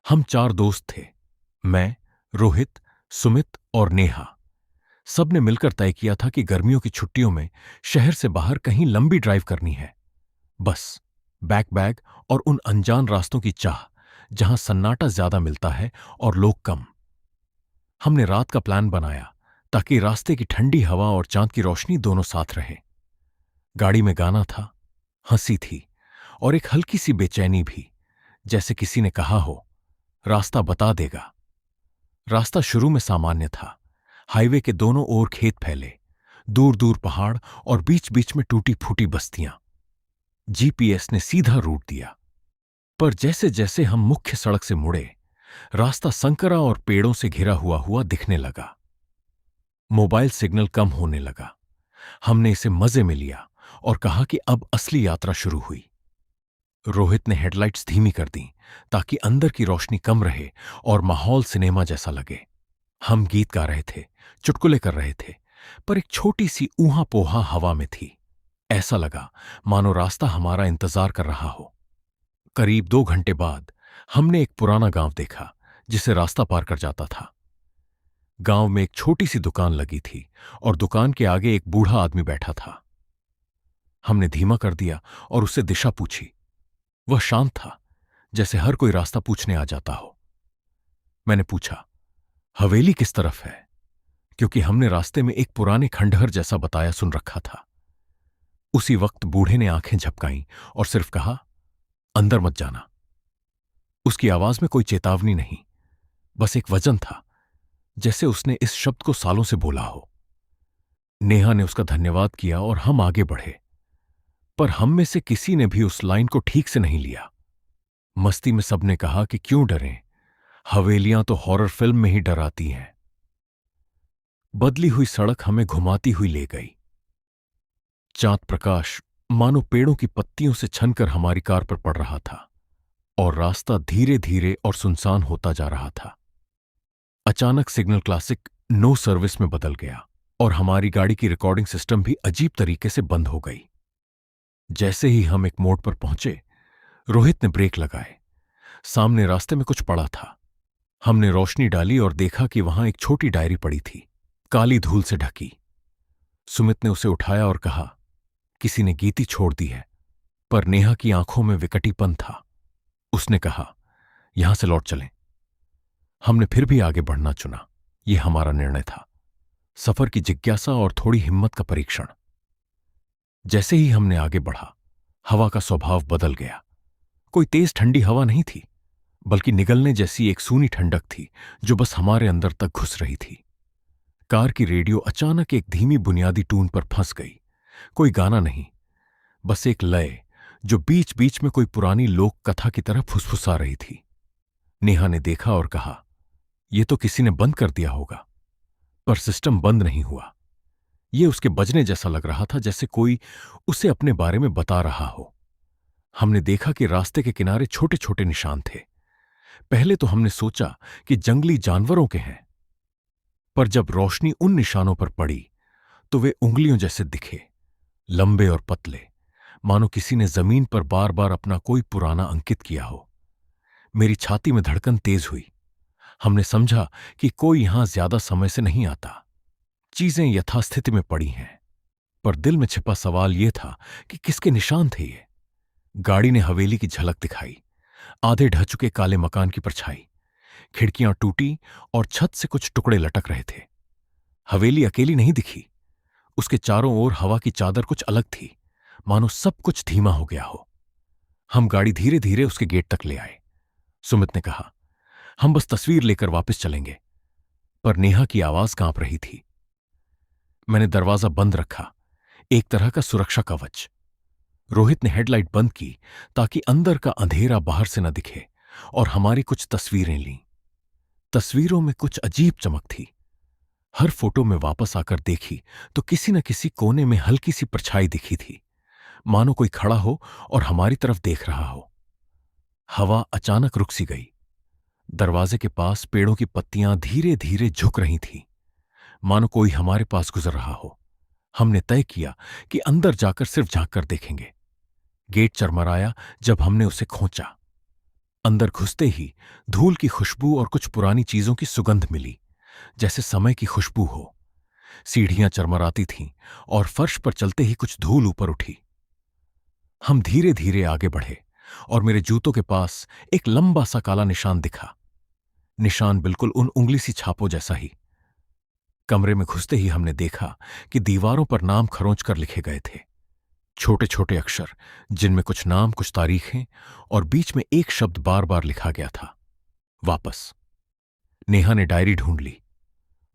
हम 4 दोस्त थे। मैं, रोहित, सुमित और नेहा। सबने मिलकर तय किया था कि गर्मियों की छुट्टियों में शहर से बाहर कहीं लंबी ड्राइव करनी है। बस, बैक बैग और उन अनजान रास्तों की चाह जहां सन्नाटा ज्यादा मिलता है और लोग कम। हमने रात का प्लान बनाया ताकि रास्ते की ठंडी हवा और चांद की रोशनी दोनों साथ रहे। गाड़ी में गाना था, हंसी थी और एक हल्की सी बेचैनी भी, जैसे किसी ने कहा हो, रास्ता बता देगा। रास्ता शुरू में सामान्य था। हाईवे के दोनों ओर खेत फैले, दूर दूर पहाड़ और बीच बीच में टूटी फूटी बस्तियां। जीपीएस ने सीधा रूट दिया। पर जैसे जैसे हम मुख्य सड़क से मुड़े, रास्ता संकरा और पेड़ों से घिरा हुआ हुआ दिखने लगा। मोबाइल सिग्नल कम होने लगा। हमने इसे मजे में लिया और कहा कि अब असली यात्रा शुरू हुई। रोहित ने हेडलाइट्स धीमी कर दी ताकि अंदर की रोशनी कम रहे और माहौल सिनेमा जैसा लगे। हम गीत गा रहे थे, चुटकुले कर रहे थे, पर एक छोटी सी ऊहा पोहा हवा में थी। ऐसा लगा मानो रास्ता हमारा इंतजार कर रहा हो। करीब 2 घंटे बाद हमने एक पुराना गांव देखा जिसे रास्ता पार कर जाता था। गांव में एक छोटी सी दुकान लगी थी और दुकान के आगे एक बूढ़ा आदमी बैठा था। हमने धीमा कर दिया और उससे दिशा पूछी। वह शांत था, जैसे हर कोई रास्ता पूछने आ जाता हो। मैंने पूछा, हवेली किस तरफ है? क्योंकि हमने रास्ते में एक पुराने खंडहर जैसा बताया सुन रखा था। उसी वक्त बूढ़े ने आंखें झपकाईं और सिर्फ कहा, अंदर मत जाना। उसकी आवाज में कोई चेतावनी नहीं, बस एक वजन था, जैसे उसने इस शब्द को सालों से बोला हो। नेहा ने उसका धन्यवाद किया और हम आगे बढ़े, पर हम में से किसी ने भी उस लाइन को ठीक से नहीं लिया। मस्ती में सबने कहा कि क्यों डरें, हवेलियां तो हॉरर फिल्म में ही डराती हैं। बदली हुई सड़क हमें घुमाती हुई ले गई। चांद प्रकाश मानो पेड़ों की पत्तियों से छनकर हमारी कार पर पड़ रहा था और रास्ता धीरे धीरे और सुनसान होता जा रहा था। अचानक सिग्नल क्लासिक नो सर्विस में बदल गया और हमारी गाड़ी की रिकॉर्डिंग सिस्टम भी अजीब तरीके से बंद हो गई। जैसे ही हम एक मोड़ पर पहुंचे, रोहित ने ब्रेक लगाए। सामने रास्ते में कुछ पड़ा था। हमने रोशनी डाली और देखा कि वहां एक छोटी डायरी पड़ी थी, काली धूल से ढकी। सुमित ने उसे उठाया और कहा, किसी ने गीती छोड़ दी है। पर नेहा की आंखों में विकटीपन था। उसने कहा, यहां से लौट चलें। हमने फिर भी आगे बढ़ना चुना। यह हमारा निर्णय था, सफर की जिज्ञासा और थोड़ी हिम्मत का परीक्षण। जैसे ही हमने आगे बढ़ा, हवा का स्वभाव बदल गया। कोई तेज ठंडी हवा नहीं थी, बल्कि निगलने जैसी एक सूनी ठंडक थी जो बस हमारे अंदर तक घुस रही थी। कार की रेडियो अचानक एक धीमी बुनियादी टून पर फंस गई। कोई गाना नहीं, बस एक लय जो बीच बीच में कोई पुरानी लोक कथा की तरह फुसफुसा रही थी। नेहा ने देखा और कहा, यह तो किसी ने बंद कर दिया होगा। पर सिस्टम बंद नहीं हुआ। यह उसके बजने जैसा लग रहा था, जैसे कोई उसे अपने बारे में बता रहा हो। हमने देखा कि रास्ते के किनारे छोटे छोटे निशान थे। पहले तो हमने सोचा कि जंगली जानवरों के हैं, पर जब रोशनी उन निशानों पर पड़ी तो वे उंगलियों जैसे दिखे, लंबे और पतले, मानो किसी ने जमीन पर बार बार अपना कोई पुराना अंकित किया हो। मेरी छाती में धड़कन तेज हुई। हमने समझा कि कोई यहां ज्यादा समय से नहीं आता। चीजें यथास्थिति में पड़ी हैं, पर दिल में छिपा सवाल यह था कि किसके निशान थे ये। गाड़ी ने हवेली की झलक दिखाई, आधे ढह चुके काले मकान की परछाई। खिड़कियां टूटी और छत से कुछ टुकड़े लटक रहे थे। हवेली अकेली नहीं दिखी, उसके चारों ओर हवा की चादर कुछ अलग थी, मानो सब कुछ धीमा हो गया हो। हम गाड़ी धीरे धीरे उसके गेट तक ले आए। सुमित ने कहा, हम बस तस्वीर लेकर वापस चलेंगे। पर नेहा की आवाज कांप रही थी। मैंने दरवाजा बंद रखा, एक तरह का सुरक्षा कवच। रोहित ने हेडलाइट बंद की ताकि अंदर का अंधेरा बाहर से न दिखे, और हमारी कुछ तस्वीरें लीं। तस्वीरों में कुछ अजीब चमक थी। हर फोटो में वापस आकर देखी तो किसी न किसी कोने में हल्की सी परछाई दिखी थी, मानो कोई खड़ा हो और हमारी तरफ देख रहा हो। हवा अचानक रुक सी गई। दरवाजे के पास पेड़ों की पत्तियां धीरे धीरे झुक रही थीं, मानो कोई हमारे पास गुजर रहा हो। हमने तय किया कि अंदर जाकर सिर्फ झांक कर देखेंगे। गेट चरमराया जब हमने उसे खोंचा। अंदर घुसते ही धूल की खुशबू और कुछ पुरानी चीजों की सुगंध मिली, जैसे समय की खुशबू हो। सीढ़ियां चरमराती थीं और फर्श पर चलते ही कुछ धूल ऊपर उठी। हम धीरे धीरे आगे बढ़े और मेरे जूतों के पास एक लंबा सा काला निशान दिखा। निशान बिल्कुल उन उंगली सी छापों जैसा ही। कमरे में घुसते ही हमने देखा कि दीवारों पर नाम खरोंच कर लिखे गए थे, छोटे छोटे अक्षर जिनमें कुछ नाम, कुछ तारीखें और बीच में एक शब्द बार बार लिखा गया था, वापस। नेहा ने डायरी ढूंढ ली।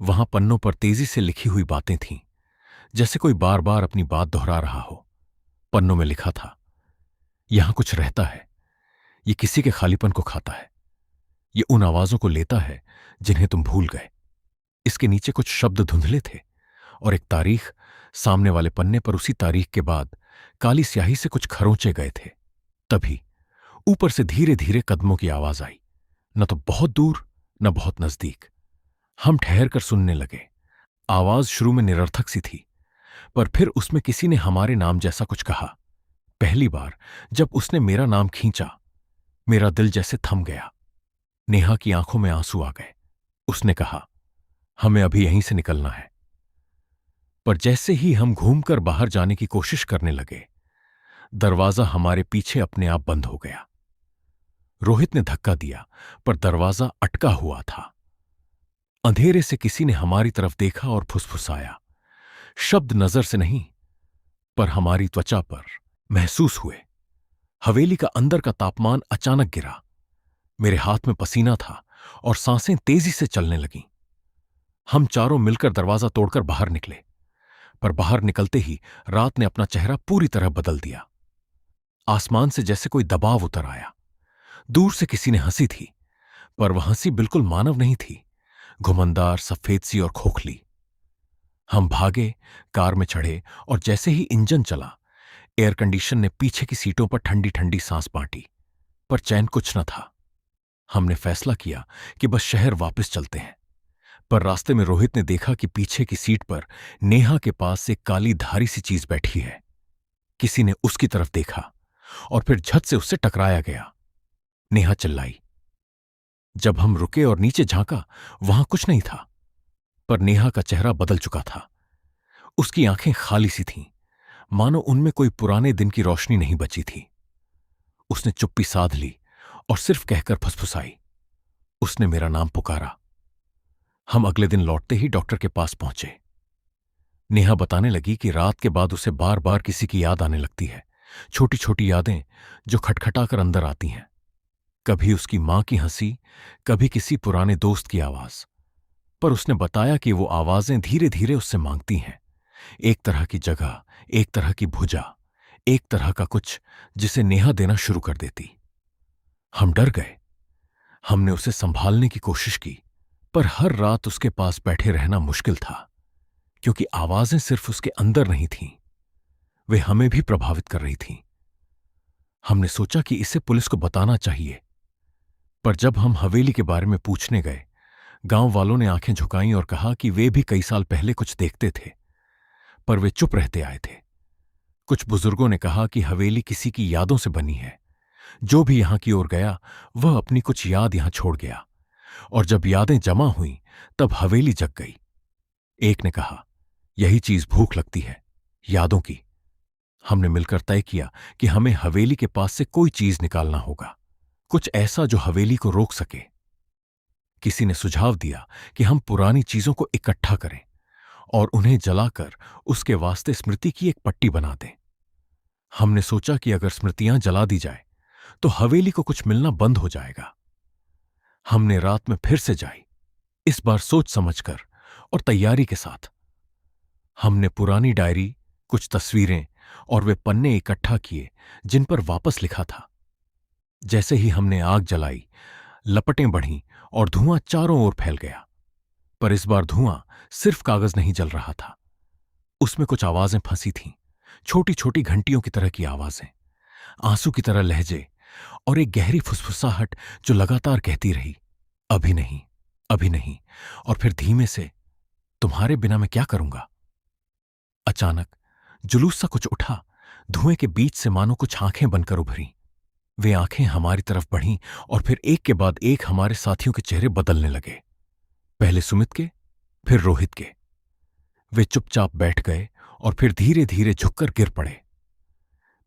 वहां पन्नों पर तेजी से लिखी हुई बातें थीं, जैसे कोई बार बार अपनी बात दोहरा रहा हो। पन्नों में लिखा था, यहां कुछ रहता है, ये किसी के खालीपन को खाता है, ये उन आवाजों को लेता है जिन्हें तुम भूल गए। इसके नीचे कुछ शब्द धुंधले थे और एक तारीख। सामने वाले पन्ने पर उसी तारीख के बाद काली स्याही से कुछ खरोंचे गए थे। तभी ऊपर से धीरे धीरे कदमों की आवाज आई, न तो बहुत दूर न बहुत नजदीक। हम ठहर कर सुनने लगे। आवाज शुरू में निरर्थक सी थी, पर फिर उसमें किसी ने हमारे नाम जैसा कुछ कहा। पहली बार जब उसने मेरा नाम खींचा, मेरा दिल जैसे थम गया। नेहा की आंखों में आंसू आ गए। उसने कहा, हमें अभी यहीं से निकलना है। पर जैसे ही हम घूमकर बाहर जाने की कोशिश करने लगे, दरवाजा हमारे पीछे अपने आप बंद हो गया। रोहित ने धक्का दिया, पर दरवाजा अटका हुआ था। अंधेरे से किसी ने हमारी तरफ देखा और फुसफुसाया। शब्द नजर से नहीं, पर हमारी त्वचा पर महसूस हुए। हवेली का अंदर का तापमान अचानक गिरा। मेरे हाथ में पसीना था और सांसें तेजी से चलने लगीं। हम चारों मिलकर दरवाजा तोड़कर बाहर निकले, पर बाहर निकलते ही रात ने अपना चेहरा पूरी तरह बदल दिया। आसमान से जैसे कोई दबाव उतर आया। दूर से किसी ने हंसी थी, पर वह हंसी बिल्कुल मानव नहीं थी, घुमंदार, सफेद सी और खोखली। हम भागे, कार में चढ़े और जैसे ही इंजन चला, एयर कंडीशन ने पीछे की सीटों पर ठंडी ठंडी सांस बांटी, पर चैन कुछ न था। हमने फैसला किया कि बस शहर वापस चलते हैं। पर रास्ते में रोहित ने देखा कि पीछे की सीट पर नेहा के पास एक काली धारी सी चीज बैठी है। किसी ने उसकी तरफ देखा और फिर झट से उससे टकराया गया। नेहा चिल्लाई। जब हम रुके और नीचे झांका, वहां कुछ नहीं था, पर नेहा का चेहरा बदल चुका था। उसकी आंखें खाली सी थीं, मानो उनमें कोई पुराने दिन की रोशनी नहीं बची थी। उसने चुप्पी साध ली और सिर्फ कहकर फुसफुसाई, उसने मेरा नाम पुकारा। हम अगले दिन लौटते ही डॉक्टर के पास पहुंचे। नेहा बताने लगी कि रात के बाद उसे बार बार किसी की याद आने लगती है, छोटी छोटी यादें जो खटखटाकर अंदर आती हैं। कभी उसकी मां की हंसी, कभी किसी पुराने दोस्त की आवाज। पर उसने बताया कि वो आवाजें धीरे धीरे उससे मांगती हैं, एक तरह की जगह, एक तरह की भुजा, एक तरह का कुछ जिसे नेहा देना शुरू कर देती। हम डर गए। हमने उसे संभालने की कोशिश की, पर हर रात उसके पास बैठे रहना मुश्किल था, क्योंकि आवाजें सिर्फ उसके अंदर नहीं थीं, वे हमें भी प्रभावित कर रही थीं। हमने सोचा कि इसे पुलिस को बताना चाहिए, पर जब हम हवेली के बारे में पूछने गए, गांव वालों ने आंखें झुकाईं और कहा कि वे भी कई साल पहले कुछ देखते थे, पर वे चुप रहते आए थे। कुछ बुजुर्गों ने कहा कि हवेली किसी की यादों से बनी है, जो भी यहां की ओर गया वह अपनी कुछ याद यहां छोड़ गया, और जब यादें जमा हुईं तब हवेली जग गई। एक ने कहा, यही चीज भूख लगती है, यादों की। हमने मिलकर तय किया कि हमें हवेली के पास से कोई चीज निकालना होगा, कुछ ऐसा जो हवेली को रोक सके। किसी ने सुझाव दिया कि हम पुरानी चीजों को इकट्ठा करें और उन्हें जलाकर उसके वास्ते स्मृति की एक पट्टी बना दें। हमने सोचा कि अगर स्मृतियां जला दी जाए तो हवेली को कुछ मिलना बंद हो जाएगा। हमने रात में फिर से जाई, इस बार सोच समझकर और तैयारी के साथ। हमने पुरानी डायरी, कुछ तस्वीरें और वे पन्ने इकट्ठा किए जिन पर वापस लिखा था। जैसे ही हमने आग जलाई, लपटें बढ़ीं और धुआं चारों ओर फैल गया। पर इस बार धुआं सिर्फ कागज नहीं जल रहा था, उसमें कुछ आवाजें फंसी थीं, छोटी छोटी घंटियों की तरह की आवाजें, आंसू की तरह लहजे और एक गहरी फुसफुसाहट जो लगातार कहती रही, अभी नहीं, अभी नहीं, और फिर धीमे से, तुम्हारे बिना मैं क्या करूंगा। अचानक जुलूस सा कुछ उठा, धुएं के बीच से मानो कुछ आंखें बनकर उभरी। वे आंखें हमारी तरफ बढ़ीं और फिर एक के बाद एक हमारे साथियों के चेहरे बदलने लगे। पहले सुमित के, फिर रोहित के। वे चुपचाप बैठ गए और फिर धीरे धीरे झुककर गिर पड़े।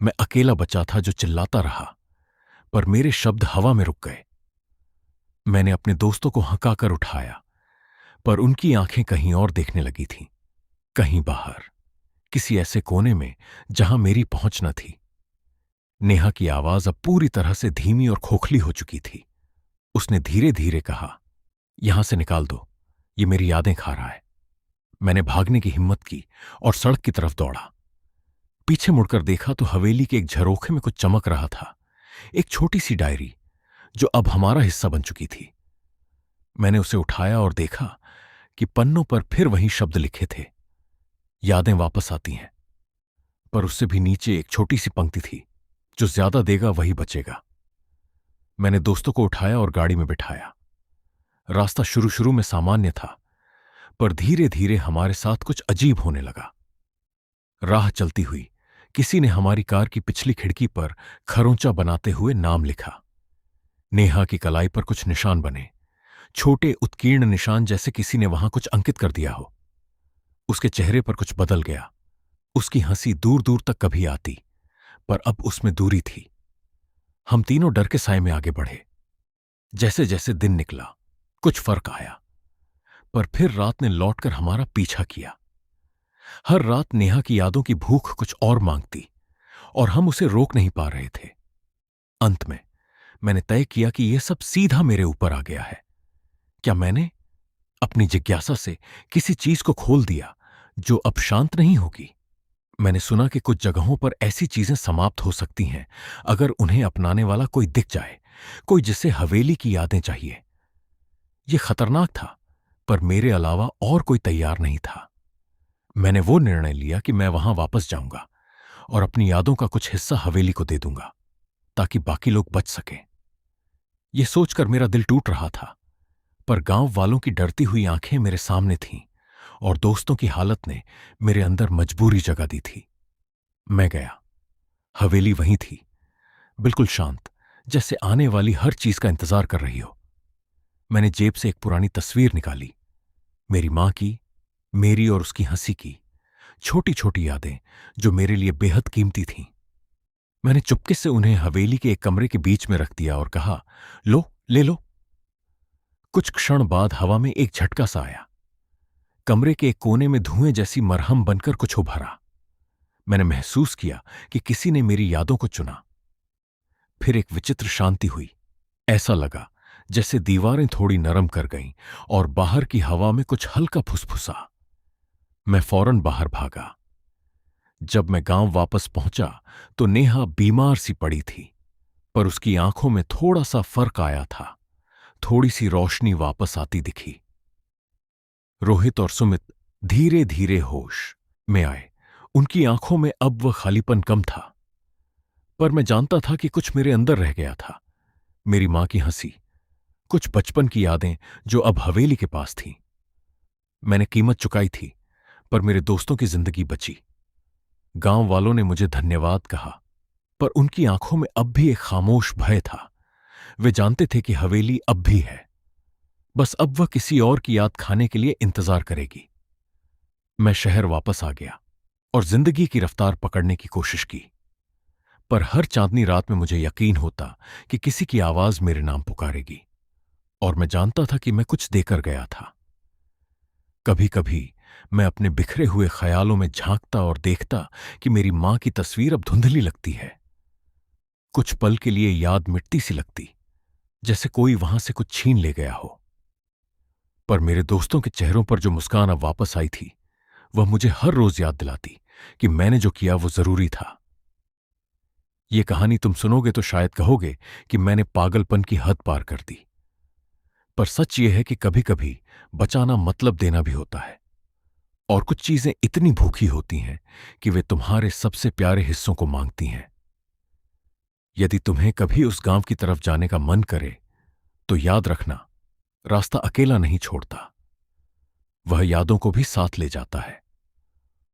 मैं अकेला बचा था जो चिल्लाता रहा, पर मेरे शब्द हवा में रुक गए। मैंने अपने दोस्तों को हंकाकर उठाया, पर उनकी आंखें कहीं और देखने लगी थीं, कहीं बाहर, किसी ऐसे कोने में जहां मेरी पहुंच न थी। नेहा की आवाज अब पूरी तरह से धीमी और खोखली हो चुकी थी। उसने धीरे धीरे कहा, यहां से निकाल दो, ये मेरी यादें खा रहा है। मैंने भागने की हिम्मत की और सड़क की तरफ दौड़ा। पीछे मुड़कर देखा तो हवेली के एक झरोखे में कुछ चमक रहा था, एक छोटी सी डायरी जो अब हमारा हिस्सा बन चुकी थी। मैंने उसे उठाया और देखा कि पन्नों पर फिर वही शब्द लिखे थे, यादें वापस आती हैं। पर उससे भी नीचे एक छोटी सी पंक्ति थी, जो ज्यादा देगा वही बचेगा। मैंने दोस्तों को उठाया और गाड़ी में बिठाया। रास्ता शुरू शुरू में सामान्य था, पर धीरे धीरे हमारे साथ कुछ अजीब होने लगा। राह चलती हुई किसी ने हमारी कार की पिछली खिड़की पर खरोंचा बनाते हुए नाम लिखा। नेहा की कलाई पर कुछ निशान बने, छोटे उत्कीर्ण निशान, जैसे किसी ने वहां कुछ अंकित कर दिया हो। उसके चेहरे पर कुछ बदल गया। उसकी हंसी दूर दूर तक कभी आती, पर अब उसमें दूरी थी। हम तीनों डर के साए में आगे बढ़े। जैसे जैसे दिन निकला कुछ फर्क आया, पर फिर रात ने लौटकर हमारा पीछा किया। हर रात नेहा की यादों की भूख कुछ और मांगती, और हम उसे रोक नहीं पा रहे थे। अंत में मैंने तय किया कि यह सब सीधा मेरे ऊपर आ गया है। क्या मैंने अपनी जिज्ञासा से किसी चीज को खोल दिया जो अब शांत नहीं होगी? मैंने सुना कि कुछ जगहों पर ऐसी चीजें समाप्त हो सकती हैं अगर उन्हें अपनाने वाला कोई दिख जाए, कोई जिसे हवेली की यादें चाहिए। यह खतरनाक था, पर मेरे अलावा और कोई तैयार नहीं था। मैंने वो निर्णय लिया कि मैं वहां वापस जाऊंगा और अपनी यादों का कुछ हिस्सा हवेली को दे दूंगा, ताकि बाकी लोग बच सकें। यह सोचकर मेरा दिल टूट रहा था, पर गांव वालों की डरती हुई आंखें मेरे सामने थीं और दोस्तों की हालत ने मेरे अंदर मजबूरी जगा दी थी। मैं गया। हवेली वहीं थी, बिल्कुल शांत, जैसे आने वाली हर चीज का इंतजार कर रही हो। मैंने जेब से एक पुरानी तस्वीर निकाली, मेरी मां की, मेरी और उसकी हंसी की, छोटी छोटी यादें जो मेरे लिए बेहद कीमती थीं। मैंने चुपके से उन्हें हवेली के एक कमरे के बीच में रख दिया और कहा, लो, ले लो। कुछ क्षण बाद हवा में एक झटका सा आया। कमरे के एक कोने में धुएं जैसी मरहम बनकर कुछ उभरा। मैंने महसूस किया कि किसी ने मेरी यादों को चुना। फिर एक विचित्र शांति हुई। ऐसा लगा जैसे दीवारें थोड़ी नरम कर गईं और बाहर की हवा में कुछ हल्का फुसफुसा। मैं फौरन बाहर भागा। जब मैं गांव वापस पहुंचा तो नेहा बीमार सी पड़ी थी, पर उसकी आंखों में थोड़ा सा फर्क आया था, थोड़ी सी रोशनी वापस आती दिखी। रोहित और सुमित धीरे धीरे होश में आए। उनकी आंखों में अब वह खालीपन कम था, पर मैं जानता था कि कुछ मेरे अंदर रह गया था। मेरी मां की हंसी, कुछ बचपन की यादें जो अब हवेली के पास थीं। मैंने कीमत चुकाई थी, पर मेरे दोस्तों की जिंदगी बची। गांव वालों ने मुझे धन्यवाद कहा, पर उनकी आंखों में अब भी एक खामोश भय था। वे जानते थे कि हवेली अब भी है, बस अब वह किसी और की याद खाने के लिए इंतजार करेगी। मैं शहर वापस आ गया और जिंदगी की रफ्तार पकड़ने की कोशिश की, पर हर चांदनी रात में मुझे यकीन होता कि किसी की आवाज मेरे नाम पुकारेगी, और मैं जानता था कि मैं कुछ देकर गया था। कभी कभी मैं अपने बिखरे हुए ख्यालों में झांकता और देखता कि मेरी मां की तस्वीर अब धुंधली लगती है। कुछ पल के लिए याद मिटती सी लगती, जैसे कोई वहां से कुछ छीन ले गया हो। पर मेरे दोस्तों के चेहरों पर जो मुस्कान अब वापस आई थी, वह मुझे हर रोज याद दिलाती कि मैंने जो किया वो जरूरी था। ये कहानी तुम सुनोगे तो शायद कहोगे कि मैंने पागलपन की हद पार कर दी, पर सच ये है कि कभी कभी बचाना मतलब देना भी होता है, और कुछ चीजें इतनी भूखी होती हैं कि वे तुम्हारे सबसे प्यारे हिस्सों को मांगती हैं। यदि तुम्हें कभी उस गांव की तरफ जाने का मन करे तो याद रखना, रास्ता अकेला नहीं छोड़ता, वह यादों को भी साथ ले जाता है।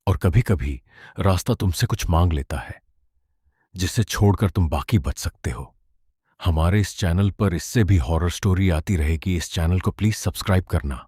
और कभी कभी रास्ता तुमसे कुछ मांग लेता है, जिसे छोड़कर तुम बाकी बच सकते हो। हमारे इस चैनल पर इससे भी हॉरर स्टोरी आती रहेगी। इस चैनल को प्लीज सब्सक्राइब करना।